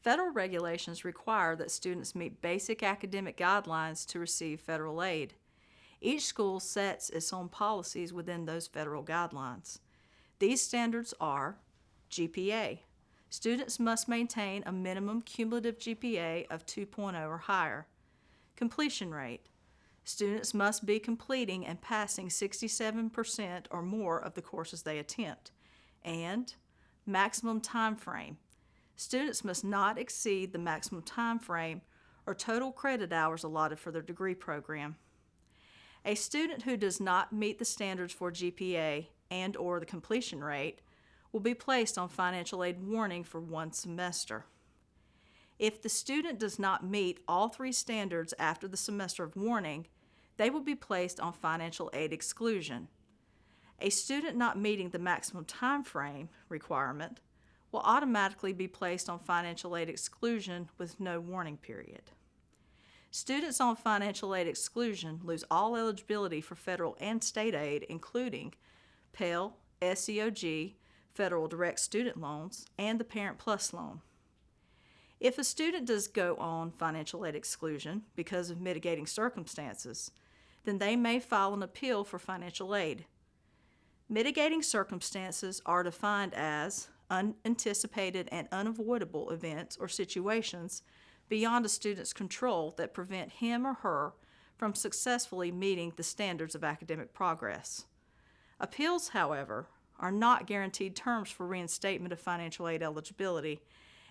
Federal regulations require that students meet basic academic guidelines to receive federal aid. Each school sets its own policies within those federal guidelines. These standards are GPA. Students must maintain a minimum cumulative GPA of 2.0 or higher. Completion rate. Students must be completing and passing 67% or more of the courses they attempt. And maximum time frame. Students must not exceed the maximum time frame or total credit hours allotted for their degree program. A student who does not meet the standards for GPA and/or the completion rate will be placed on financial aid warning for 1 semester. If the student does not meet all 3 standards after the semester of warning, they will be placed on financial aid exclusion. A student not meeting the maximum time frame requirement will automatically be placed on financial aid exclusion with no warning period. Students on financial aid exclusion lose all eligibility for federal and state aid, including Pell, SEOG, federal direct student loans, and the Parent Plus loan. If a student does go on financial aid exclusion because of mitigating circumstances, then they may file an appeal for financial aid. Mitigating circumstances are defined as unanticipated and unavoidable events or situations beyond a student's control that prevent him or her from successfully meeting the standards of academic progress. Appeals, however, are not guaranteed terms for reinstatement of financial aid eligibility,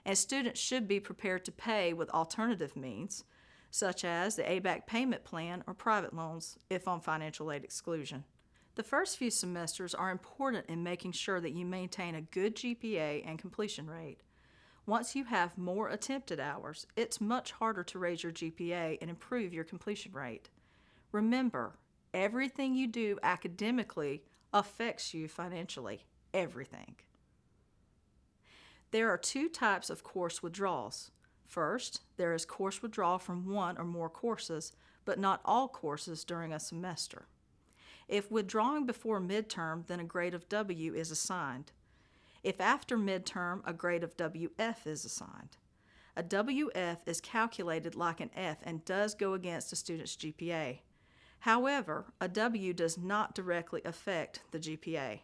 and students should be prepared to pay with alternative means, such as the ABAC payment plan or private loans if on financial aid exclusion. The first few semesters are important in making sure that you maintain a good GPA and completion rate. Once you have more attempted hours, it's much harder to raise your GPA and improve your completion rate. Remember, everything you do academically affects you financially. Everything. There are 2 types of course withdrawals. First, there is course withdrawal from 1 or more courses, but not all courses during a semester. If withdrawing before midterm, then a grade of W is assigned. If after midterm, a grade of WF is assigned. A WF is calculated like an F and does go against a student's GPA. However, a W does not directly affect the GPA.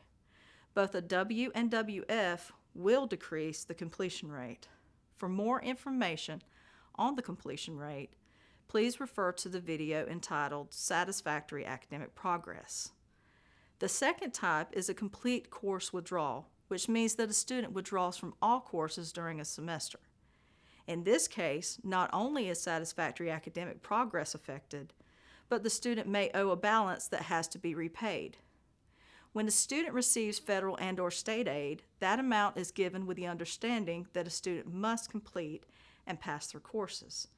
Both a W and WF will decrease the completion rate. For more information on the completion rate, please refer to the video entitled Satisfactory Academic Progress. The second type is a complete course withdrawal, which means that a student withdraws from all courses during a semester. In this case, not only is satisfactory academic progress affected, but the student may owe a balance that has to be repaid. When a student receives federal and/or state aid, that amount is given with the understanding that a student must complete and pass their courses.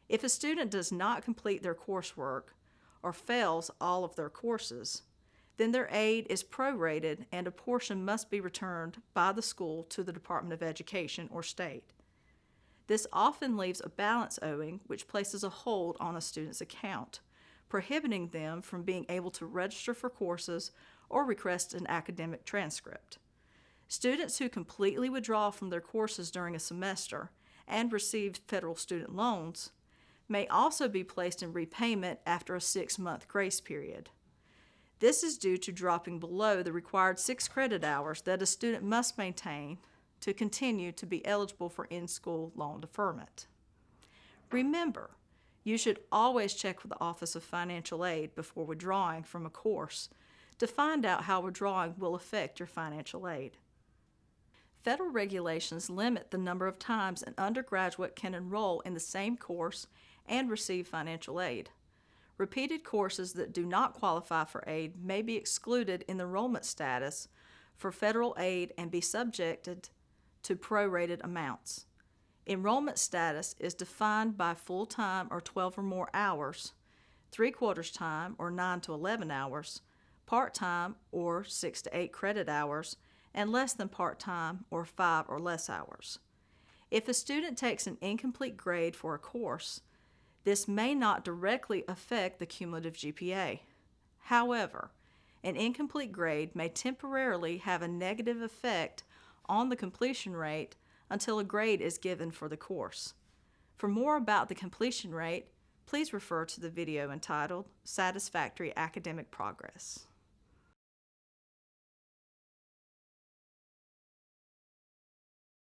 If a student does not complete their coursework or fails all of their courses, then their aid is prorated and a portion must be returned by the school to the Department of Education or state. This often leaves a balance owing, which places a hold on a student's account, prohibiting them from being able to register for courses or request an academic transcript. Students who completely withdraw from their courses during a semester and receive federal student loans may also be placed in repayment after a 6-month grace period. This is due to dropping below the required 6 credit hours that a student must maintain to continue to be eligible for in-school loan deferment. Remember, you should always check with the Office of Financial Aid before withdrawing from a course to find out how withdrawing will affect your financial aid. Federal regulations limit the number of times an undergraduate can enroll in the same course and receive financial aid. Repeated courses that do not qualify for aid may be excluded in the enrollment status for federal aid and be subjected to prorated amounts. Enrollment status is defined by full-time or 12 or more hours, 3/4 time or 9 to 11 hours, part-time or 6 to 8 credit hours, and less than part-time or 5 or less hours. If a student takes an incomplete grade for a course, this may not directly affect the cumulative GPA. However, an incomplete grade may temporarily have a negative effect on the completion rate until a grade is given for the course. For more about the completion rate, please refer to the video entitled Satisfactory Academic Progress.